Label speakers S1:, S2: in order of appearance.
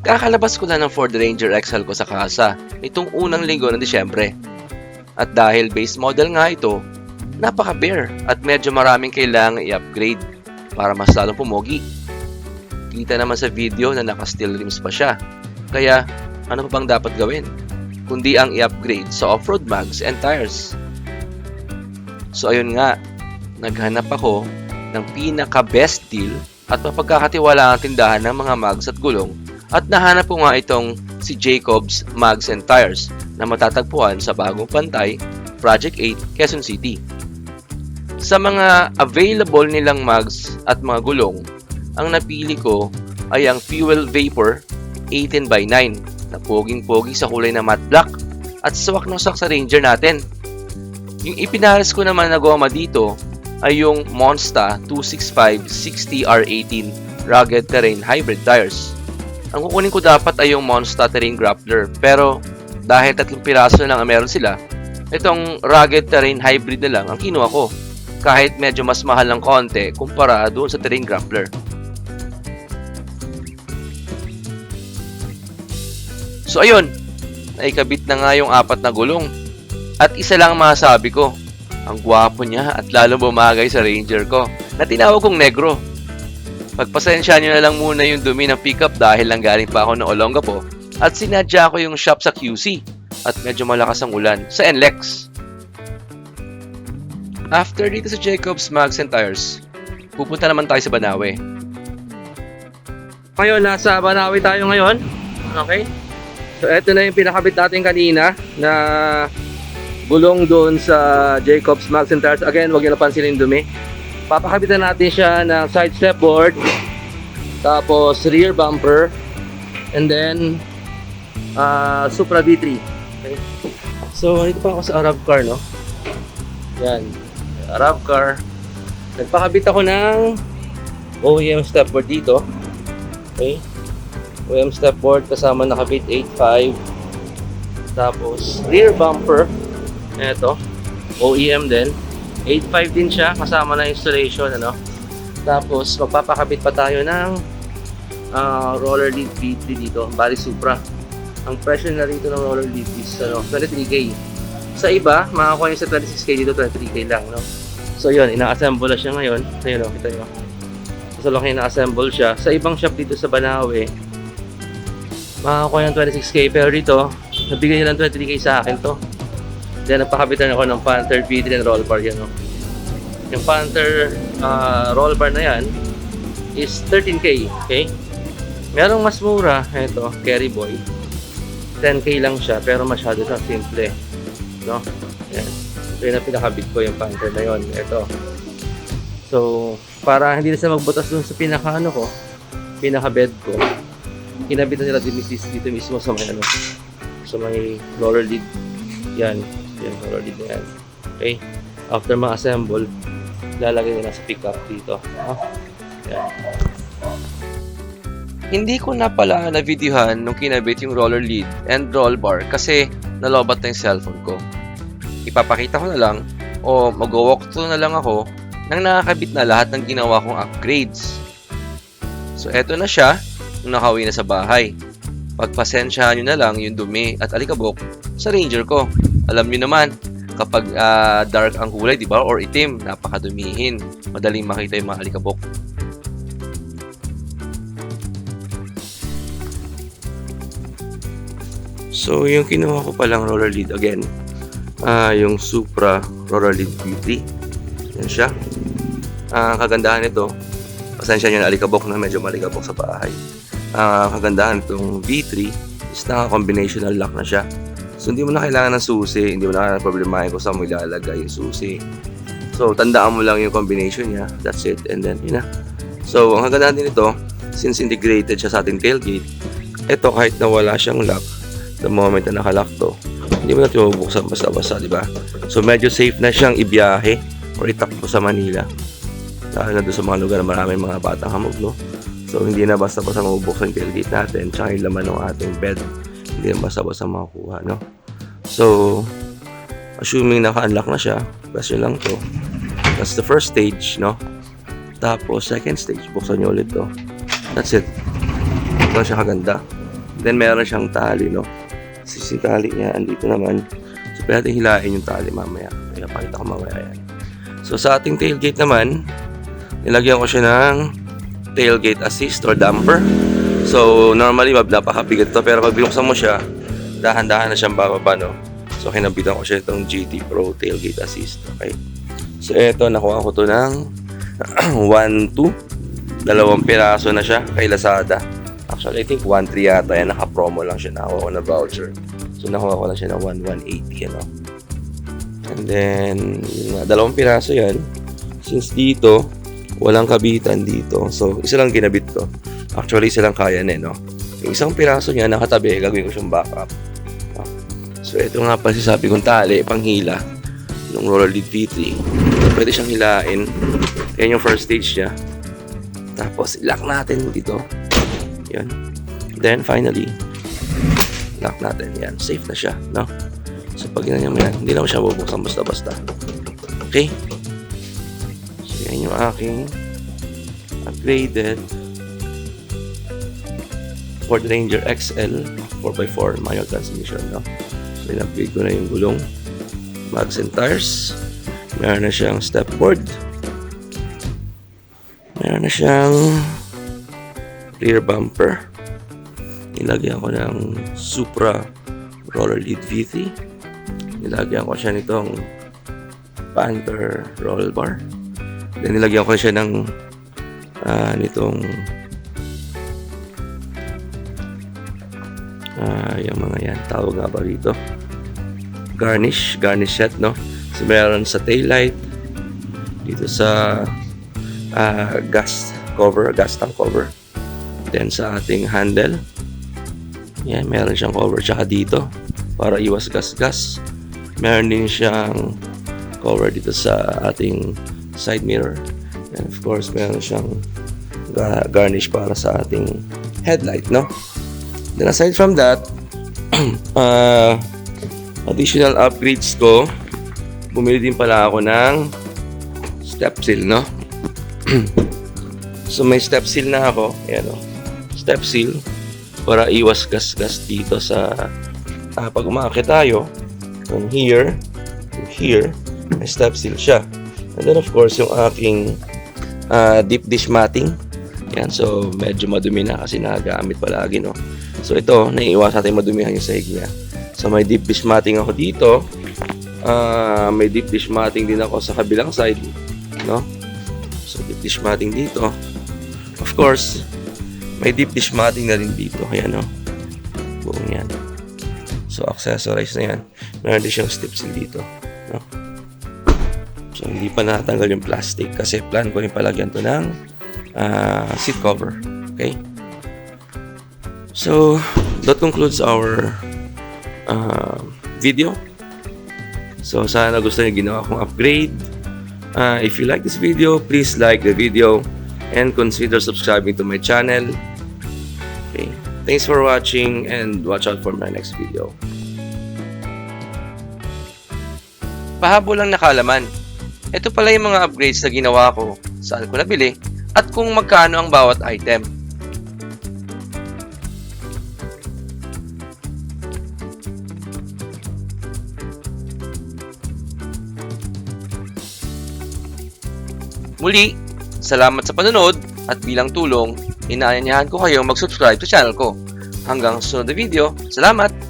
S1: Kakalabas ko lang ng Ford Ranger XL ko sa kasa nitong unang linggo ng Disyembre. At dahil base model nga ito, napaka-bare at medyo maraming kailangang i-upgrade para mas lalong pumogi. Kita naman sa video na naka-steel rims pa siya. Kaya ano pa bang dapat gawin? Kundi ang i-upgrade sa off-road mags and tires. So ayun nga, naghanap ako ng pinaka-best deal at mapagkakatiwalaang tindahan ng mga mags at gulong at nahanap ko nga itong si Jacobs Mags and Tires na matatagpuan sa Bagong Pantay, Project 8, Quezon City. Sa mga available nilang mags at mga gulong, ang napili ko ay ang Fuel Vapor 18x9 na poging-pogi sa kulay na matte black at swak na swak sa Ranger natin. Yung ipinares ko naman na goma dito ay yung Monsta 265-60R18 Rugged Terrain Hybrid Tires. Ang kukunin ko dapat ay yung Monsta Terrain Grappler, pero dahil 3 piraso na lang ang meron sila, itong Rugged Terrain Hybrid na lang ang kinuha ko, kahit medyo mas mahal ng konti kumpara doon sa Terrain Grappler. So ayun, naikabit na nga yung 4 na gulong. At isa lang masasabi ko, ang gwapo niya at lalong bumagay sa Ranger ko na tinawag kong Negro. Pagpasensya nyo na lang muna yung dumi ng pickup dahil lang galing pa ako ng Olongapo at sinadya ko yung shop sa QC at medyo malakas ang ulan sa NLEX. After dito sa Jacobs Mags and Tires, pupunta naman tayo sa Banawe. Ngayon, nasa Banawe tayo ngayon. Okay? So, eto na yung pinakabit natin kanina na gulong doon sa Jacobs Mags and Tires. Again, huwag nyo napansin yung dumi. Papakabitan natin siya ng side step board, tapos rear bumper, and then Supra V3. Okay. So, ito pa ako sa Arab car, no? Yan. Arab car. Nagpakabit ako ng OEM step board dito. Okay. OEM step board kasama nakabit 8.5. Tapos, rear bumper. Ito, OEM din. 8.5 din siya, kasama na installation, ano. Tapos, magpapakabit pa tayo ng roller lead V3 dito, bali Supra. Ang presyo na rito ng roller lead is 23K. Sa iba, makakuha nyo sa 26K dito, 23K lang, no. So, yun, ina-assemble na siya ngayon. Ayun, no, kita nyo. So, laki ina-assemble siya. Sa ibang shop dito sa Banawe, makakuha ng 26K, pero dito, nabigay nila ng 23K sa akin to. Then, napakabitan ako ng Panther V3 and roll bar yan, no? Yung Panther roll bar na yan is 13K, okay? Merong mas mura, ito, Carry Boy. 10K lang siya, pero masyado na simple, no? Yan. Ito yung pinakabit ko, yung Panther na yon. Ito. So, para hindi na siya magbutas dun sa pinaka-ano ko, pinaka-bed ko, kinabitan nila dito mismo sa may, sa may roller lid. Yan. Yan, roller lid na yan. Okay? After ma-assemble, lalagay nila sa pickup dito. Yan. Hindi ko na pala na-videohan nung kinabit yung roller lid and roll bar kasi nalobat na yung cellphone ko. Ipapakita ko na lang o mag-walkthrough na lang ako nang nakakabit na lahat ng ginawa kong upgrades. So, eto na siya nung nakauwi na sa bahay. Pagpasensyahan nyo na lang yung dumi at alikabok sa Ranger ko. Alam nyo naman, kapag dark ang kulay, di ba? Or itim, napakadumihin. Madaling makita yung mga alikabok. So, yung kinuha ko palang roller lid again, yung Supra roller lid V3. Yan siya. Kagandahan nito, pasensya nyo na alikabok na medyo malikabok sa bahay. Kagandahan itong V3 is naka-combinational lock na siya. So, hindi mo na kailangan ng susi, hindi mo na kailangan problemahin kung saan mo ilalagay yung susi. So, tandaan mo lang yung combination niya. That's it. And then, yun na. So, ang kagandahan din ito, since integrated siya sa ating tailgate, ito kahit na wala siyang lock, the moment na nakalock to, hindi mo natin mabuksan basta-basta, di ba? So, medyo safe na siyang ibiyahe or itakbo sa Manila. Lalo na doon sa mga lugar na maraming mga batang hamog, no? So, hindi na basta-basta mabuksan yung tailgate natin tsaka yung laman ng ating bed. Hindi na basta-basta makukuha, no? So, assuming naka-unlock na siya, press nyo lang to. That's the first stage, no? Tapos, second stage, buksan nyo ulit to. That's it. Ito siya kaganda. Then meron siyang tali, no? Kasi yung tali niya, andito naman. So, pwede hilain yung tali mamaya. Kaya pakita ko mamaya yan. So, sa ating tailgate naman, nilagyan ko siya ng tailgate assist or damper. So, normally, napakabigat to. Pero pag binuksan mo siya, dahan-dahan na siyang bababa, no? So, kinabitan ko siya itong GT Pro tailgate assist. Okay? So, eto, nakuha ko to ng 1.2. 2 piraso na siya kay Lazada. Actually, I think 1.3 yata yan. Naka-promo lang siya. Nakuha ko na voucher. So, nakuha ko lang siya ng 1.180, ano? And then, 2 piraso yan. Since dito, walang kabitan dito. So, isa lang ginabit ko. Actually, isa lang kaya na, no? Yung isang piraso niya, nakatabi, gagawin ko siyang backup. So, ito nga pa sabi kong tali, panghila ng roller lead V3. Pwede siyang hilain. Yan yung first stage niya. Tapos, lock natin dito. Yan. Then, finally, lock natin. Yan. Safe na siya, no? So, pag ginanyan mo yan, hindi naman siya bubuksan basta-basta. Okay? So, yan yung aking upgraded Ford Ranger XL 4x4 manual transmission, no? So, in-upgrade ko na yung gulong, mags and tires. Meron na siyang step board. Meron na siyang rear bumper. Nilagyan ko ng Supra roller lead V3. Nilagyan ko siya nitong Panther roll bar. Then nilagyan ko siya ng nitong yung mga yan, tawag nga ba rito, garnish set, no? So meron sa taillight, dito sa gas tank cover, then sa ating handle, yan, meron siyang cover, tsaka dito para iwas gas. Meron din siyang cover dito sa ating side mirror, and of course meron siyang garnish para sa ating headlight, no? Then aside from that, additional upgrades ko, bumili din pala ako ng step seal, no? So may step seal na ako, ayan, no? Step seal para iwas gas dito sa pag umaakit tayo from here to here, may step seal siya. And then of course yung aking deep dish matting, yan, so medyo madumi na kasi nagagamit palagi, no? So ito, naiiwas natin madumihan yung sahig niya. So may deep dish matting ako dito. May deep dish matting din ako sa kabilang side, no? So deep dish matting dito. Of course, may deep dish matting na rin dito. Ayan, no? Buong yan. So accessorize na yan. Meron din siyang step seal dito, no? So hindi pa natanggal yung plastic kasi plan ko rin palagyan to ng seat cover. Okay? So, that concludes our video. So, sana gusto niyo ginawa kong upgrade. If you like this video, please like the video and consider subscribing to my channel. Okay. Thanks for watching and watch out for my next video. Pahabol lang na kaalaman. Ito pala yung mga upgrades na ginawa ko, saan ko nabili, at kung magkano ang bawat item. Muli, salamat sa panonood at bilang tulong, inaanyayahan ko kayong mag-subscribe sa channel ko. Hanggang sa susunod na video, salamat!